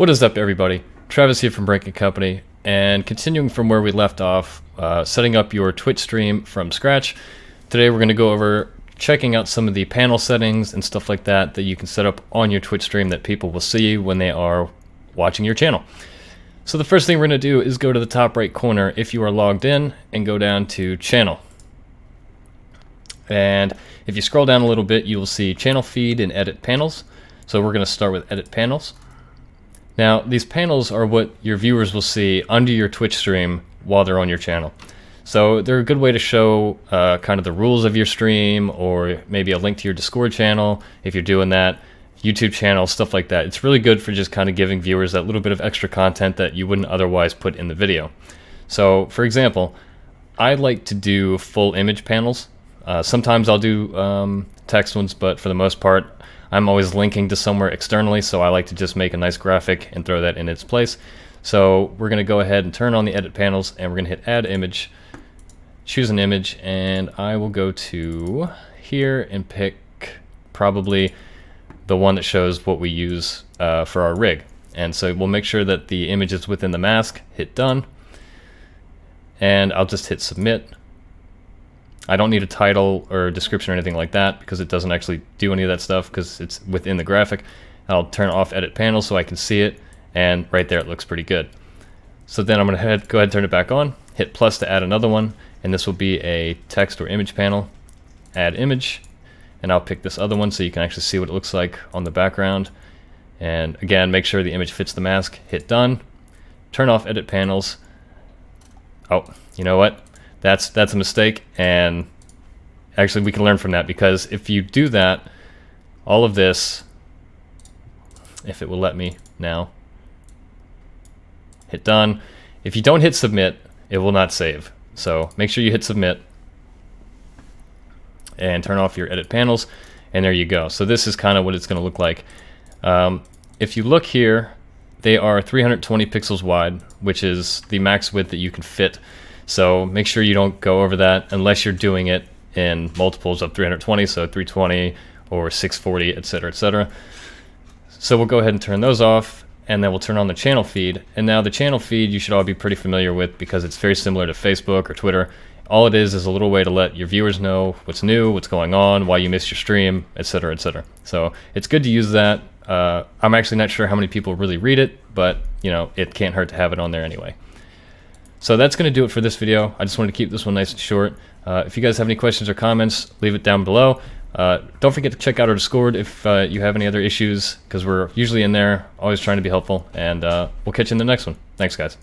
What is up, everybody? Travis here from Breaking Company, and continuing from where we left off, setting up your Twitch stream from scratch. Today we're going to go over checking out some of the panel settings and stuff like that that you can set up on your Twitch stream that people will see when they are watching your channel. So the first thing we're going to do is go to the top right corner if you are logged in and go down to channel. And if you scroll down a little bit, you will see channel feed and edit panels. So we're going to start with edit panels. Now, these panels are what your viewers will see under your Twitch stream while they're on your channel. So they're a good way to show kind of the rules of your stream, or maybe a link to your Discord channel if you're doing that, YouTube channel, stuff like that. It's really good for just kind of giving viewers that little bit of extra content that you wouldn't otherwise put in the video. So, for example, I like to do full image panels. Sometimes I'll do text ones, but for the most part, I'm always linking to somewhere externally, so I like to just make a nice graphic and throw that in its place. So we're going to go ahead and turn on the edit panels, and we're going to hit add image, choose an image, and I will go to here and pick probably the one that shows what we use for our rig. And so we'll make sure that the image is within the mask, hit done, and I'll just hit submit. I don't need a title or a description or anything like that because it doesn't actually do any of that stuff because it's within the graphic. I'll turn off edit panel so I can see it, and right there it looks pretty good. So then I'm going to go ahead and turn it back on, hit plus to add another one, and this will be a text or image panel. Add image, and I'll pick this other one so you can actually see what it looks like on the background. And again, make sure the image fits the mask, hit done, turn off edit panels. Oh, you know what? That's a mistake, and actually we can learn from that, because if you do that, all of this, if it will let me now, hit done. If you don't hit submit, it will not save. So make sure you hit submit and turn off your edit panels, and there you go. So this is kind of what it's going to look like. If you look here, they are 320 pixels wide, which is the max width that you can fit. So make sure you don't go over that unless you're doing it in multiples of 320, so 320 or 640, etc., etc. So we'll go ahead and turn those off, and then we'll turn on the channel feed. And now the channel feed you should all be pretty familiar with because it's very similar to Facebook or Twitter. All it is a little way to let your viewers know what's new, what's going on, why you missed your stream, etc., etc. So it's good to use that. I'm actually not sure how many people really read it, but you know, it can't hurt to have it on there anyway. So that's going to do it for this video. I just wanted to keep this one nice and short. If you guys have any questions or comments, leave it down below. Don't forget to check out our Discord if you have any other issues, because we're usually in there, always trying to be helpful. And we'll catch you in the next one. Thanks, guys.